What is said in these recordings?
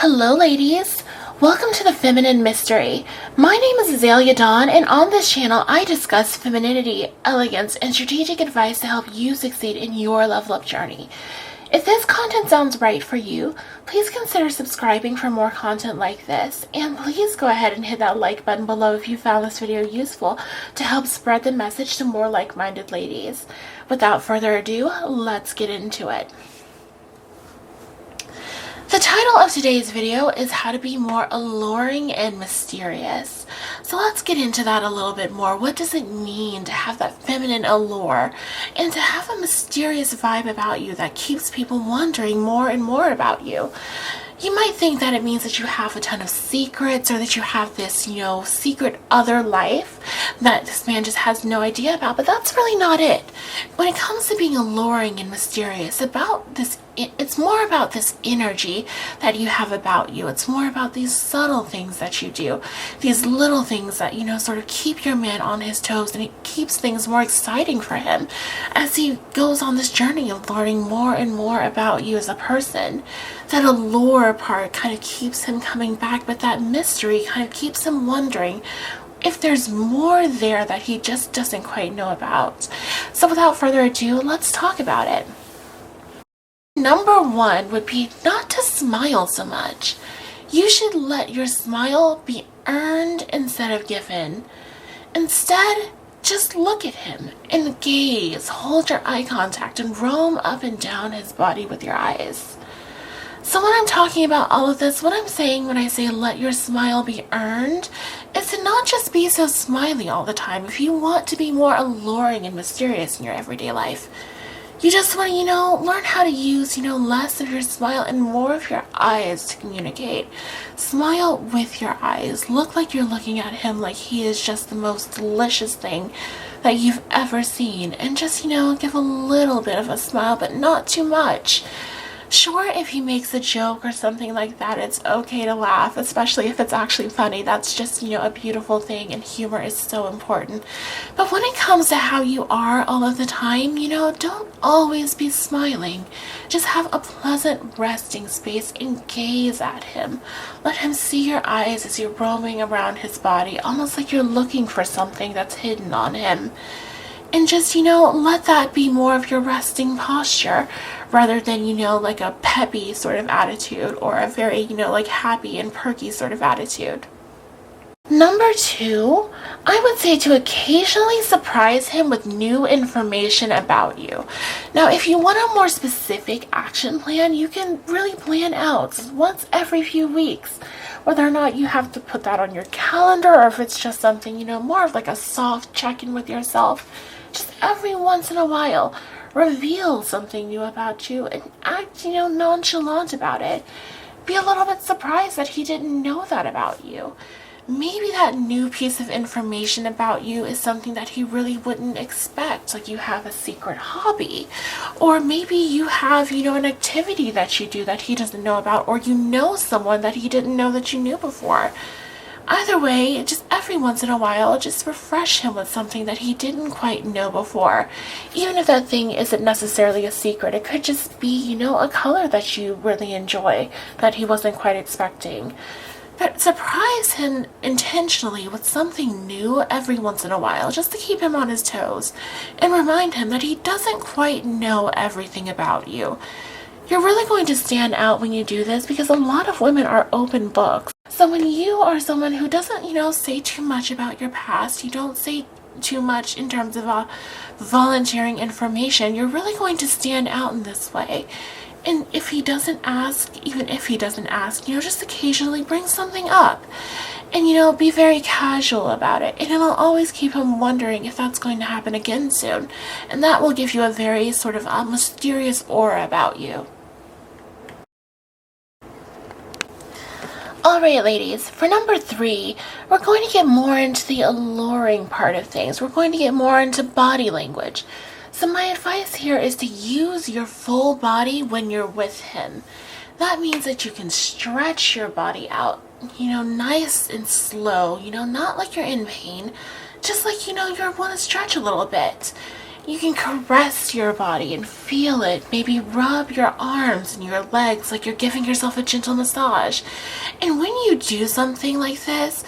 Hello ladies! Welcome to the Feminine Mystery. My name is Azalea Dawn, and on this channel I discuss femininity, elegance, and strategic advice to help you succeed in your level up journey. If this content sounds right for you, please consider subscribing for more content like this, and please go ahead and hit that like button below if you found this video useful to help spread the message to more like-minded ladies. Without further ado, let's get into it. The title of today's video is how to be more alluring and mysterious. So let's get into that a little bit more. What does it mean to have that feminine allure and to have a mysterious vibe about you that keeps people wondering more and more about you? You might think that it means that you have a ton of secrets or that you have this, secret other life that this man just has no idea about, but that's really not it. When it comes to being alluring and mysterious, it's more about this energy that you have about you. It's more about these subtle things that you do, these little things that, sort of keep your man on his toes, and it keeps things more exciting for him as he goes on this journey of learning more and more about you as a person. That allure part kind of keeps him coming back, but that mystery kind of keeps him wondering if there's more there that he just doesn't quite know about. So without further ado, let's talk about it. Number one would be not to smile so much. You should let your smile be earned instead of given. Instead, just look at him and gaze, hold your eye contact, and roam up and down his body with your eyes. So when I'm talking about all of this, what I'm saying when I say let your smile be earned is to not just be so smiley all the time. If you want to be more alluring and mysterious in your everyday life, you just want to, learn how to use, less of your smile and more of your eyes to communicate. Smile with your eyes. Look like you're looking at him like he is just the most delicious thing that you've ever seen. And just, give a little bit of a smile, but not too much. Sure, if he makes a joke or something like that, it's okay to laugh, especially if it's actually funny. That's just, a beautiful thing, and humor is so important. But when it comes to how you are all of the time, don't always be smiling. Just have a pleasant resting space and gaze at him. Let him see your eyes as you're roaming around his body, almost like you're looking for something that's hidden on him. And just, let that be more of your resting posture rather than, like a peppy sort of attitude or a very, happy and perky sort of attitude. Number two, I would say to occasionally surprise him with new information about you. Now, if you want a more specific action plan, you can really plan out once every few weeks. Whether or not you have to put that on your calendar or if it's just something, more of like a soft check-in with yourself. Just every once in a while, reveal something new about you and act, nonchalant about it. Be a little bit surprised that he didn't know that about you. Maybe that new piece of information about you is something that he really wouldn't expect, like you have a secret hobby, or maybe you have, an activity that you do that he doesn't know about, or you know someone that he didn't know that you knew before. Either way, just every once in a while, just refresh him with something that he didn't quite know before. Even if that thing isn't necessarily a secret, it could just be, a color that you really enjoy that he wasn't quite expecting. But surprise him intentionally with something new every once in a while, just to keep him on his toes, and remind him that he doesn't quite know everything about you. You're really going to stand out when you do this because a lot of women are open books. So when you are someone who doesn't, say too much about your past, you don't say too much in terms of volunteering information, you're really going to stand out in this way. And if he doesn't ask, even if he doesn't ask, just occasionally bring something up. And, be very casual about it. And it'll always keep him wondering if that's going to happen again soon. And that will give you a very sort of mysterious aura about you. Alright ladies, for number three, we're going to get more into the alluring part of things. We're going to get more into body language. So my advice here is to use your full body when you're with him. That means that you can stretch your body out, nice and slow, not like you're in pain, just like, you want to stretch a little bit. You can caress your body and feel it. Maybe rub your arms and your legs like you're giving yourself a gentle massage. And when you do something like this,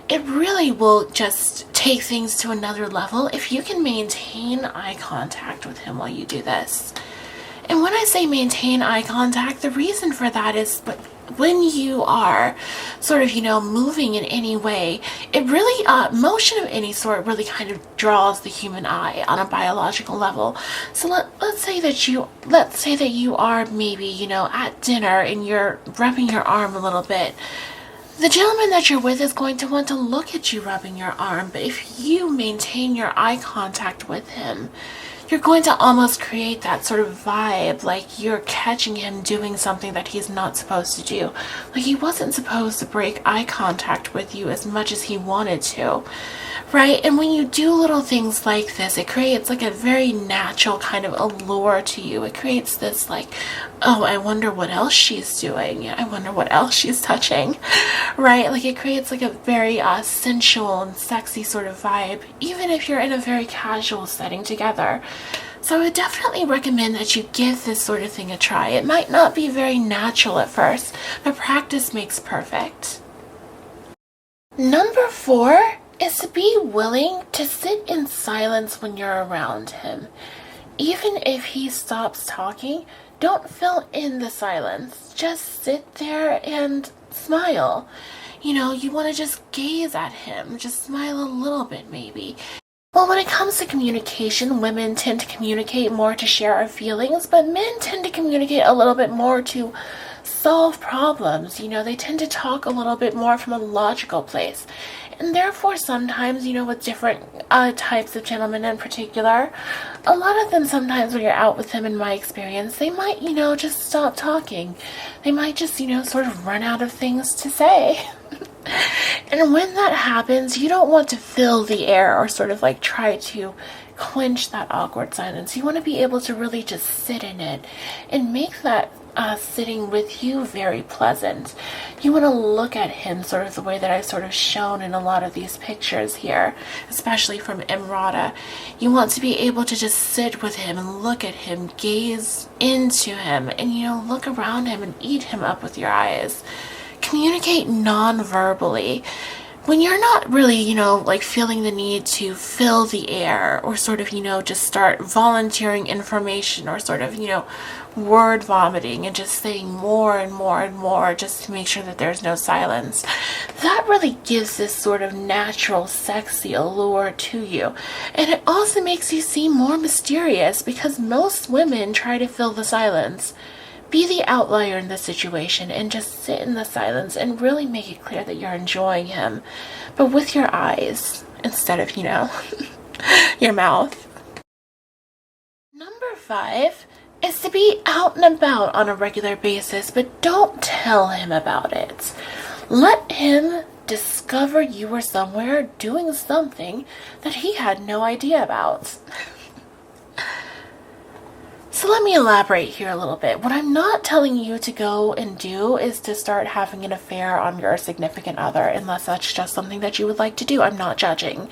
it really will just take things to another level if you can maintain eye contact with him while you do this. And when I say maintain eye contact, the reason for that is when you are sort of, moving in any way, it really, motion of any sort really kind of draws the human eye on a biological level. So let's say that you are maybe, at dinner and you're rubbing your arm a little bit. The gentleman that you're with is going to want to look at you rubbing your arm, but if you maintain your eye contact with him, you're going to almost create that sort of vibe, like you're catching him doing something that he's not supposed to do. Like he wasn't supposed to break eye contact with you as much as he wanted to, right? And when you do little things like this, it creates like a very natural kind of allure to you. It creates this like, oh, I wonder what else she's doing. I wonder what else she's touching, right? Like it creates like a very sensual and sexy sort of vibe, even if you're in a very casual setting together. So I would definitely recommend that you give this sort of thing a try. It might not be very natural at first, but practice makes perfect. Number 4 is to be willing to sit in silence when you're around him. Even if he stops talking, don't fill in the silence. Just sit there and smile. You want to just gaze at him. Just smile a little bit maybe. Well, when it comes to communication, women tend to communicate more to share our feelings, but men tend to communicate a little bit more to solve problems. They tend to talk a little bit more from a logical place. And therefore, sometimes, with different types of gentlemen in particular, a lot of them sometimes when you're out with them, in my experience, they might, just stop talking. They might just, sort of run out of things to say. And when that happens, you don't want to fill the air or sort of like try to quench that awkward silence. You want to be able to really just sit in it and make that sitting with you very pleasant. You want to look at him sort of the way that I've sort of shown in a lot of these pictures here, especially from Emrata. You want to be able to just sit with him and look at him, gaze into him, and look around him and eat him up with your eyes. Communicate non-verbally. When you're not really, like feeling the need to fill the air or sort of, just start volunteering information or sort of, word vomiting and just saying more and more and more just to make sure that there's no silence, that really gives this sort of natural, sexy allure to you. And it also makes you seem more mysterious because most women try to fill the silence. Be the outlier in the situation and just sit in the silence and really make it clear that you're enjoying him, but with your eyes instead of, your mouth. Number 5 is to be out and about on a regular basis, but don't tell him about it. Let him discover you were somewhere doing something that he had no idea about. So let me elaborate here a little bit. What I'm not telling you to go and do is to start having an affair on your significant other, unless that's just something that you would like to do. I'm not judging.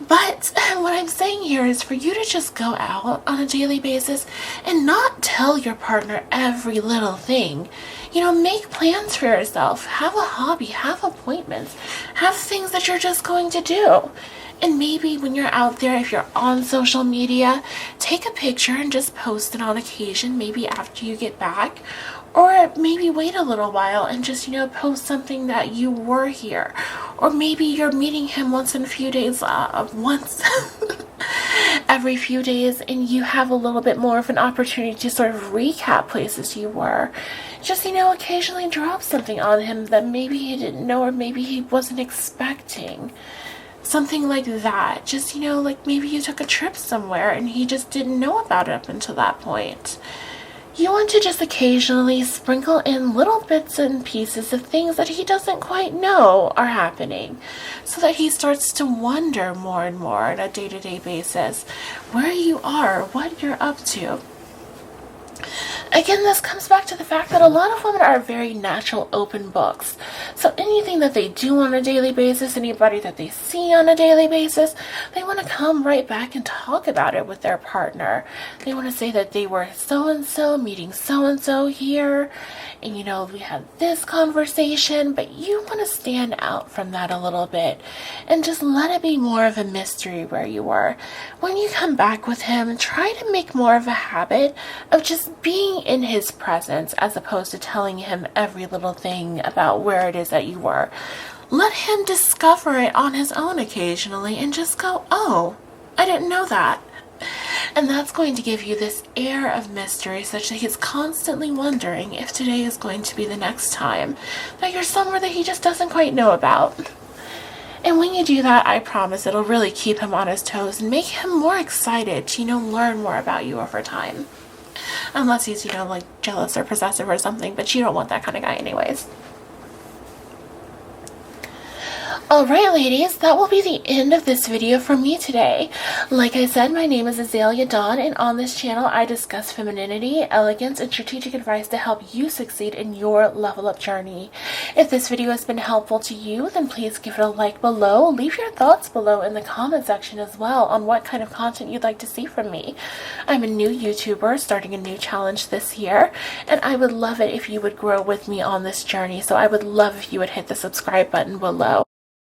But what I'm saying here is for you to just go out on a daily basis and not tell your partner every little thing. Make plans for yourself. Have a hobby. Have appointments. Have things that you're just going to do. And maybe when you're out there, if you're on social media, take a picture and just post it on occasion, maybe after you get back. Or maybe wait a little while and just, post something that you were here. Or maybe you're meeting him once in a few days, once every few days, and you have a little bit more of an opportunity to sort of recap places you were. Just, occasionally drop something on him that maybe he didn't know or maybe he wasn't expecting. Something like that. Just, like maybe you took a trip somewhere and he just didn't know about it up until that point. You want to just occasionally sprinkle in little bits and pieces of things that he doesn't quite know are happening, so that he starts to wonder more and more on a day-to-day basis where you are, what you're up to. Again, this comes back to the fact that a lot of women are very natural open books. So anything that they do on a daily basis, anybody that they see on a daily basis, they want to come right back and talk about it with their partner. They want to say that they were so-and-so meeting so-and-so here, and you know, we had this conversation, but you want to stand out from that a little bit and just let it be more of a mystery where you were. When you come back with him, try to make more of a habit of just being in his presence as opposed to telling him every little thing about where it is that you were. Let him discover it on his own occasionally and just go, oh, I didn't know that. And that's going to give you this air of mystery such that he's constantly wondering if today is going to be the next time that you're somewhere that he just doesn't quite know about. And when you do that, I promise it'll really keep him on his toes and make him more excited to, learn more about you over time. Unless he's, like jealous or possessive or something, but you don't want that kind of guy anyways. Alright ladies, that will be the end of this video from me today. Like I said, my name is Azalea Dawn, and on this channel I discuss femininity, elegance, and strategic advice to help you succeed in your level up journey. If this video has been helpful to you, then please give it a like below. Leave your thoughts below in the comment section as well on what kind of content you'd like to see from me. I'm a new YouTuber starting a new challenge this year, and I would love it if you would grow with me on this journey, so I would love if you would hit the subscribe button below.